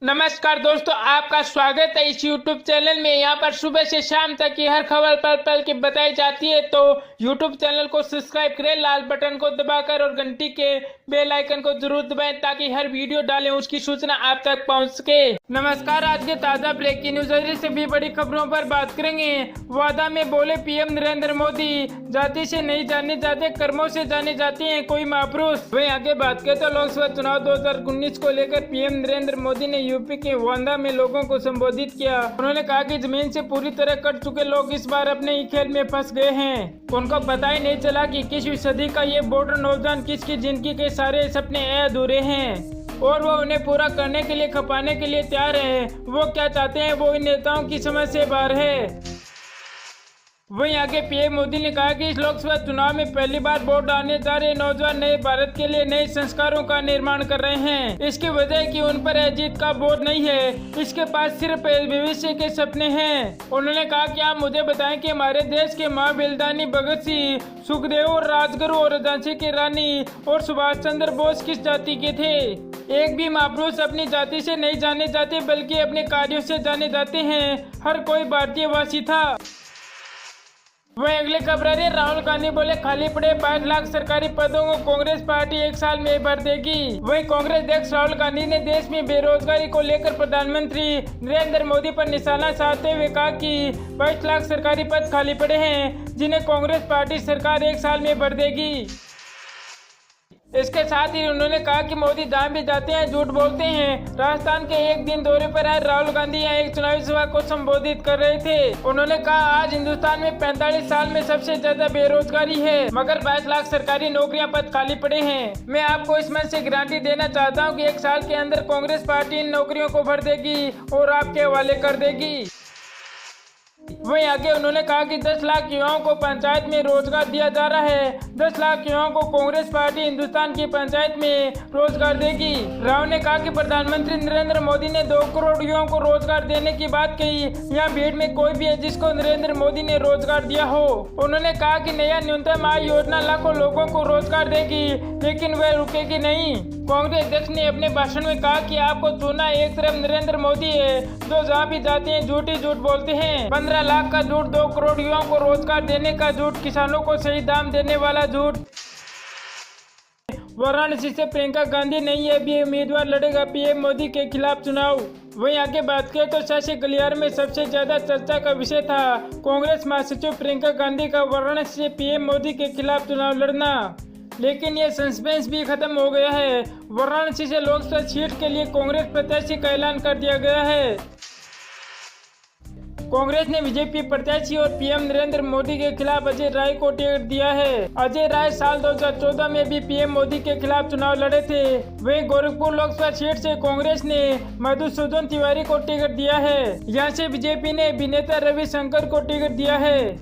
नमस्कार दोस्तों, आपका स्वागत है इस YouTube चैनल में। यहाँ पर सुबह से शाम तक की हर खबर पल पल की बताई जाती है, तो YouTube चैनल को सब्सक्राइब करें लाल बटन को दबाकर और घंटी के बेल आइकन को जरूर दबाएं ताकि हर वीडियो डालें उसकी सूचना आप तक पहुँच सके। नमस्कार, आज के ताज़ा ब्रेकिंग न्यूज से भी बड़ी खबरों पर बात करेंगे। वादा में बोले पीएम नरेंद्र मोदी, जाति से नहीं जाने जाते कर्मों से जाने जाते हैं कोई महापुरुष। वहीं आगे बात करें तो लोकसभा चुनाव 2019 को लेकर पीएम नरेंद्र मोदी ने यूपी के वांदा में लोगों को संबोधित किया। उन्होंने कहा कि जमीन से पूरी तरह कट चुके लोग इस बार अपने ही खेल में फंस गए हैं। उनको पता ही नहीं चला कि 21वीं सदी का ये बॉर्डर नौजवान किसकी जिंदगी के सारे सपने अधूरे हैं और वो उन्हें पूरा करने के लिए खपाने के लिए तैयार है। वो क्या चाहते हैं वो इन नेताओं की समझ से बाहर है। वहीं आगे पीएम मोदी ने कहा कि इस लोकसभा चुनाव में पहली बार वोट डालने जा रहे नौजवान नए भारत के लिए नए संस्कारों का निर्माण कर रहे हैं। इसकी वजह है कि उन पर जीत का बोझ नहीं है, इसके पास सिर्फ भविष्य के सपने हैं। उन्होंने कहा कि आप मुझे बताएं कि हमारे देश के माँ बलिदानी भगत सिंह, सुखदेव और राजगुरु और झांसी की रानी और सुभाष चंद्र बोस किस जाति के थे। एक भी महापुरुष अपनी जाति से नहीं जाने जाते बल्कि अपने कार्यों से जाने जाते हैं। हर कोई भारतीय वासी था। वहीं अगले खबर है, राहुल गांधी बोले खाली पड़े 5 लाख सरकारी पदों को कांग्रेस पार्टी 1 साल में भर देगी। वहीं कांग्रेस अध्यक्ष राहुल गांधी ने देश में बेरोजगारी को लेकर प्रधानमंत्री नरेंद्र मोदी पर निशाना साधते हुए कहा कि 22 लाख सरकारी पद खाली पड़े हैं जिन्हें कांग्रेस पार्टी सरकार 1 साल में भर देगी। इसके साथ ही उन्होंने कहा कि मोदी जहाँ भी जाते हैं झूठ बोलते हैं। राजस्थान के एक दिन दौरे पर आए राहुल गांधी यहाँ एक चुनावी सभा को संबोधित कर रहे थे। उन्होंने कहा आज हिंदुस्तान में 45 साल में सबसे ज्यादा बेरोजगारी है मगर 22 लाख सरकारी नौकरियां पद खाली पड़े हैं। मैं आपको इस मंच से गारंटी देना चाहता हूँ कि 1 साल के अंदर कांग्रेस पार्टी इन नौकरियों को भर देगी और आपके हवाले कर देगी। वहीं आगे उन्होंने कहा कि 10 लाख युवाओं को पंचायत में रोजगार दिया जा रहा है। 10 लाख युवाओं को कांग्रेस पार्टी हिंदुस्तान की पंचायत में रोजगार देगी। राव ने कहा कि प्रधानमंत्री नरेंद्र मोदी ने 2 करोड़ युवाओं को रोजगार देने की बात कही। यहाँ भीड़ में कोई भी है जिसको नरेंद्र मोदी ने रोजगार दिया हो। उन्होंने कहा कि नया न्यूनतम आय योजना लाखों लोगों को रोजगार देगी लेकिन वह रुकेगी नहीं। कांग्रेस अध्यक्ष ने अपने भाषण में कहा कि आपको चुना एक तरफ नरेंद्र मोदी है जो जहाँ भी जाते हैं झूठ ही झूठ बोलते हैं। 15 लाख का झूठ, 2 करोड़ युवाओं को रोजगार देने का झूठ, किसानों को सही दाम देने वाला झूठ। वाराणसी से प्रियंका गांधी नहीं है भी उम्मीदवार लड़ेगा पीएम मोदी के खिलाफ चुनाव। वहीं आगे बात करें तो शशि गलियार में सबसे ज्यादा चर्चा का विषय था कांग्रेस महासचिव प्रियंका गांधी का वाराणसी से पीएम मोदी के खिलाफ चुनाव लड़ना, लेकिन ये सस्पेंस भी खत्म हो गया है। वाराणसी से लोकसभा सीट के लिए कांग्रेस प्रत्याशी का ऐलान कर दिया गया है। कांग्रेस ने बीजेपी प्रत्याशी और पीएम नरेंद्र मोदी के खिलाफ अजय राय को टिकट दिया है। अजय राय साल 2014 में भी पीएम मोदी के खिलाफ चुनाव लड़े थे। वहीं गोरखपुर लोकसभा सीट से कांग्रेस ने मधुसूदन तिवारी को टिकट दिया है। यहाँ से बीजेपी ने अभिनेता रविशंकर को टिकट दिया है।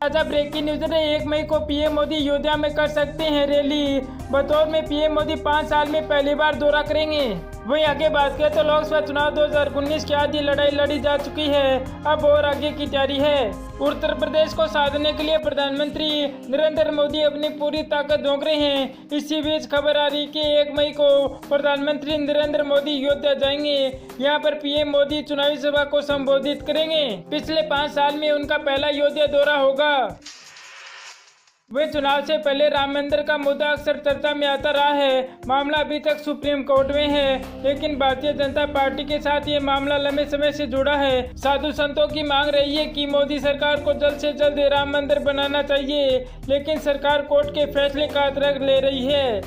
ताजा ब्रेकिंग न्यूज है, 1 मई को पीएम मोदी अयोध्या में कर सकते हैं रैली। बतौर में पीएम मोदी 5 साल में पहली बार दौरा करेंगे। वहीं आगे बात करें तो लोकसभा चुनाव 2019 की आधी लड़ाई लड़ी जा चुकी है, अब और आगे की तैयारी है। उत्तर प्रदेश को साधने के लिए प्रधानमंत्री नरेंद्र मोदी अपनी पूरी ताकत झोंक रहे हैं। इसी बीच खबर आ रही कि 1 मई को प्रधानमंत्री नरेंद्र मोदी अयोध्या जाएंगे। यहाँ पर पीएम मोदी चुनावी सभा को संबोधित करेंगे। पिछले 5 साल में उनका पहला अयोध्या दौरा होगा। वे चुनाव से पहले राम मंदिर का मुद्दा अक्सर चर्चा में आता रहा है। मामला अभी तक सुप्रीम कोर्ट में है, लेकिन भारतीय जनता पार्टी के साथ ये मामला लंबे समय से जुड़ा है। साधु संतों की मांग रही है कि मोदी सरकार को जल्द से जल्द राम मंदिर बनाना चाहिए, लेकिन सरकार कोर्ट के फैसले का अतर्क ले रही है।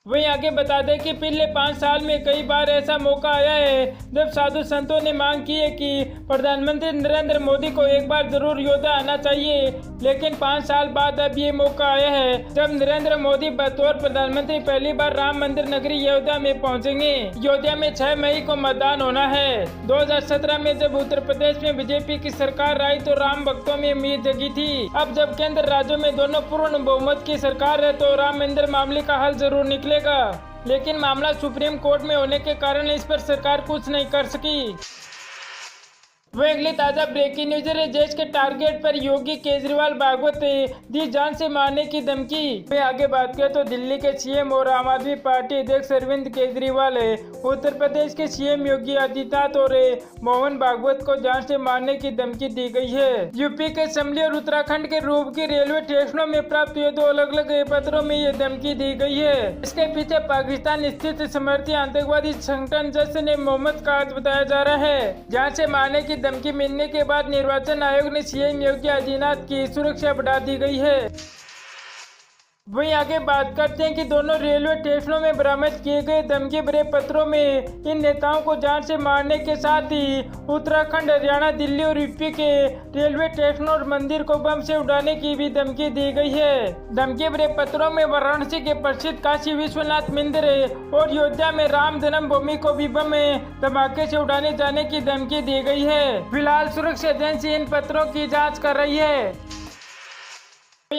वहीं आगे बता दें कि पिछले 5 साल में कई बार ऐसा मौका आया है जब साधु संतों ने मांग की है कि प्रधानमंत्री नरेंद्र मोदी को एक बार जरूर अयोध्या आना चाहिए, लेकिन 5 साल बाद अब ये मौका आया है जब नरेंद्र मोदी बतौर प्रधानमंत्री पहली बार राम मंदिर नगरी अयोध्या में पहुंचेंगे। अयोध्या में 6 मई को मतदान होना है। 2017 में जब उत्तर प्रदेश में बीजेपी की सरकार आई तो राम भक्तों में उम्मीद जगी थी। अब जब केंद्र राज्यों में दोनों पूर्ण बहुमत की सरकार है तो राम मंदिर मामले का हल जरूर निकलेगा, लेकिन मामला सुप्रीम कोर्ट में होने के कारण इस पर सरकार कुछ नहीं कर सकी। वो अगली ताजा ब्रेकिंग न्यूज है। देश के टारगेट पर योगी केजरीवाल भागवत दी जान से मारने की धमकी। मैं आगे बात करें तो दिल्ली के सीएम और आम आदमी पार्टी अध्यक्ष अरविंद केजरीवाल उत्तर प्रदेश के सीएम योगी आदित्यनाथ और मोहन भागवत को जान से मारने की धमकी दी गई है। यूपी के शमली और उत्तराखंड के रूपकी रेलवे स्टेशनों में प्राप्त हुए 2 अलग अलग पत्रों में ये धमकी दी गई है। इसके पीछे पाकिस्तान स्थित समर्थी आतंकवादी संगठन जैश-ए-मोहम्मद का हाथ बताया जा रहा है। जान से मारने की धमकी मिलने के बाद निर्वाचन आयोग ने सीएम योगी आदित्यनाथ की सुरक्षा बढ़ा दी गई है। वहीं आगे बात करते हैं कि दोनों रेलवे स्टेशनों में बरामद किए गए धमकी भरे पत्रों में इन नेताओं को जान से मारने के साथ ही उत्तराखंड, हरियाणा, दिल्ली और यूपी के रेलवे स्टेशनों और मंदिर को बम से उड़ाने की भी धमकी दी गई है। धमकी भरे पत्रों में वाराणसी के प्रसिद्ध काशी विश्वनाथ मंदिर और अयोध्या में राम जन्मभूमि को भी बम धमाके से उड़ाने जाने की धमकी दी गई है। फिलहाल सुरक्षा एजेंसी इन पत्रों की जाँच कर रही है।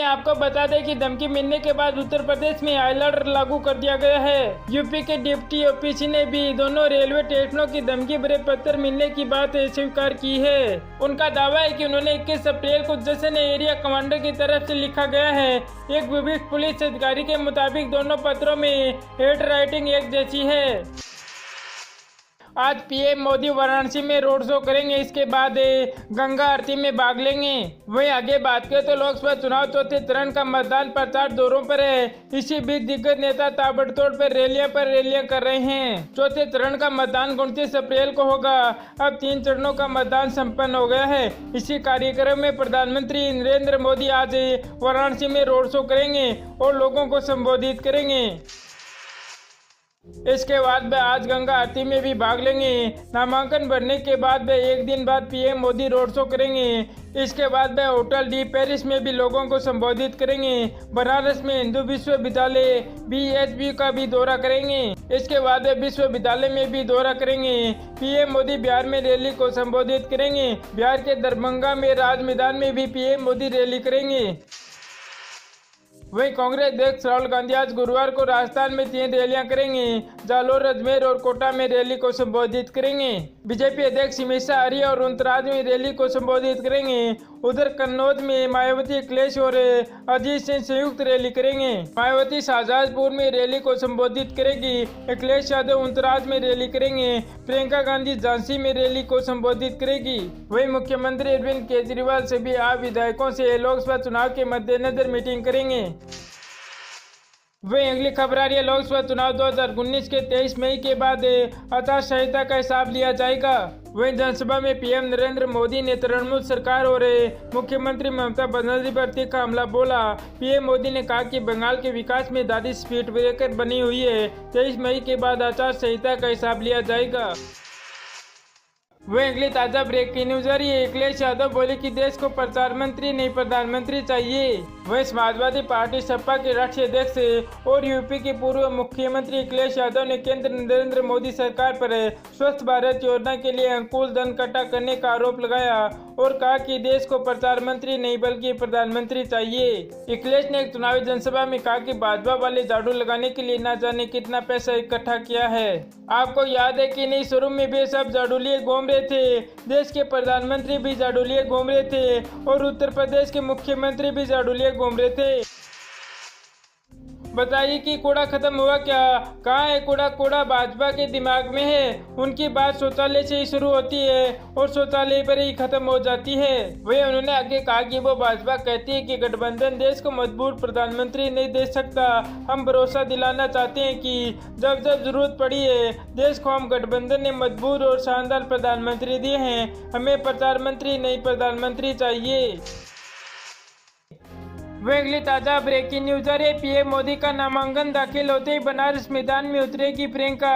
आपको बता दें कि धमकी मिलने के बाद उत्तर प्रदेश में अलर्ट लागू कर दिया गया है। यूपी के डिप्टी ओपीसी ने भी दोनों रेलवे स्टेशनों की धमकी भरे पत्र मिलने की बात स्वीकार की है। उनका दावा है कि उन्होंने 21 अप्रैल को जैसे एरिया कमांडर की तरफ से लिखा गया है। एक विभिन्न पुलिस अधिकारी के मुताबिक दोनों पत्रों में हेड राइटिंग एक जैसी है। आज पीएम मोदी वाराणसी में रोड शो करेंगे, इसके बाद गंगा आरती में भाग लेंगे। वहीं आगे बात करें तो लोकसभा चुनाव चौथे चरण का मतदान प्रचार जोरों पर है। इसी बीच दिग्गज नेता ताबड़तोड़ पर रैलियां कर रहे हैं। चौथे चरण का मतदान 29 अप्रैल को होगा। अब 3 चरणों का मतदान संपन्न हो गया है। इसी कार्यक्रम में प्रधानमंत्री नरेंद्र मोदी आज वाराणसी में रोड शो करेंगे और लोगों को संबोधित करेंगे। इसके बाद वे आज गंगा आरती में भी भाग लेंगे। नामांकन भरने के बाद वे एक दिन बाद पीएम मोदी रोड शो करेंगे। इसके बाद वे होटल डी पेरिस में भी लोगों को संबोधित करेंगे। बनारस में हिंदू विश्वविद्यालय BHB का भी दौरा करेंगे। इसके बाद वे विश्वविद्यालय में भी दौरा करेंगे। पीएम मोदी बिहार में रैली को संबोधित करेंगे। बिहार के दरभंगा में राज मैदान में भी पीएम मोदी रैली करेंगे। वहीं कांग्रेस अध्यक्ष राहुल गांधी आज गुरुवार को राजस्थान में 3 रैलियां करेंगे। जालोर, अजमेर और कोटा में रैली को संबोधित करेंगे। बीजेपी अध्यक्ष अमित शाह हरिया और उनतराज में रैली को संबोधित करेंगे। उधर कन्नौज में मायावती, अखिलेश और अजीत सिंह संयुक्त रैली करेंगे। मायावती शाहजहांपुर में रैली को संबोधित करेगी। अखिलेश यादव उनतराज में रैली करेंगे। प्रियंका गांधी झांसी में रैली को संबोधित करेगी। वहीं मुख्यमंत्री अरविंद केजरीवाल सभी आप विधायकों से लोकसभा चुनाव के मद्देनजर मीटिंग करेंगे। वहीं अगली खबर आ रही है लोकसभा चुनाव 2019 के 23 मई के बाद आचार संहिता का हिसाब लिया जाएगा। वहीं जनसभा में पीएम नरेंद्र मोदी ने तृणमूल सरकार और मुख्यमंत्री ममता बनर्जी पर तीखा हमला बोला। पीएम मोदी ने कहा कि बंगाल के विकास में दादी स्पीड ब्रेकर बनी हुई है। 23 मई के बाद आचार संहिता का हिसाब लिया जाएगा। वहीं अगली ताजा ब्रेकिंग न्यूज आ रही है। अखिलेश यादव बोले कि देश को प्रचार मंत्री नहीं प्रधानमंत्री चाहिए। वहीं समाजवादी पार्टी सपा के राष्ट्रीय अध्यक्ष और यूपी के पूर्व मुख्यमंत्री अखिलेश यादव ने केंद्र नरेंद्र मोदी सरकार पर स्वच्छ भारत योजना के लिए अनुकूल धन इकट्ठा करने का आरोप लगाया और कहा कि देश को प्रचार मंत्री नहीं बल्कि प्रधानमंत्री चाहिए। अखिलेश ने एक चुनावी जनसभा में कहा कि भाजपा वाले झाड़ू लगाने के लिए न जाने कितना पैसा इकट्ठा किया है। आपको याद है कि नहीं, शुरू में भी सब झाड़ू लिए घूम रहे थे, देश के प्रधानमंत्री भी झाड़ू लिए घूम रहे थे और उत्तर प्रदेश के मुख्यमंत्री भी झाड़ू लिए घूम रहे थे। बताइए कि कूड़ा खत्म हुआ क्या? कहाँ है कूड़ा? कूड़ा भाजपा के दिमाग में है। उनकी बात शौचालय से ही शुरू होती है और शौचालय पर ही खत्म हो जाती है। वही उन्होंने आगे कहा कि वो भाजपा कहती है कि गठबंधन देश को मजबूत प्रधानमंत्री नहीं दे सकता। हम भरोसा दिलाना चाहते हैं कि जब जब जरूरत पड़ी है देश को हम गठबंधन ने मजबूत और शानदार प्रधानमंत्री दिए हैं। हमें प्रधानमंत्री नहीं प्रधानमंत्री चाहिए। वह अगली ताजा ब्रेकिंग न्यूज आ रही है। पीएम मोदी का नामांकन दाखिल होते ही बनारस मैदान में उतरेगी प्रियंका।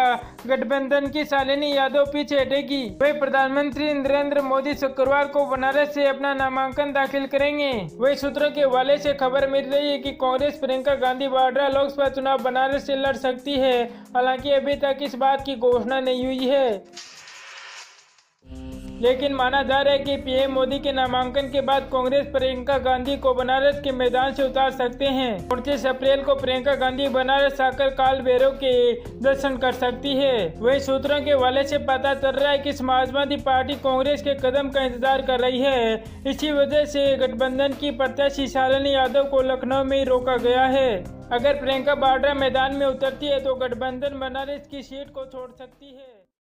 गठबंधन की शालिनी यादव पीछे हटेगी। वह प्रधानमंत्री नरेंद्र मोदी शुक्रवार को बनारस से अपना नामांकन दाखिल करेंगे। वही सूत्रों के हवाले से खबर मिल रही है कि कांग्रेस प्रियंका गांधी वाड्रा लोकसभा चुनाव बनारस से लड़ सकती है। हालांकि अभी तक इस बात की घोषणा नहीं हुई है। लेकिन माना जा रहा है कि पीएम मोदी के नामांकन के बाद कांग्रेस प्रियंका गांधी को बनारस के मैदान से उतार सकते हैं। 29 अप्रैल को प्रियंका गांधी बनारस आकर काल भैरव के दर्शन कर सकती है। वही सूत्रों के हवाले से पता चल रहा है कि समाजवादी पार्टी कांग्रेस के कदम का इंतजार कर रही है। इसी वजह से गठबंधन की प्रत्याशी शालिनी यादव को लखनऊ में ही रोका गया है। अगर प्रियंका वाड्रा मैदान में उतरती है तो गठबंधन बनारस की सीट को छोड़ सकती है।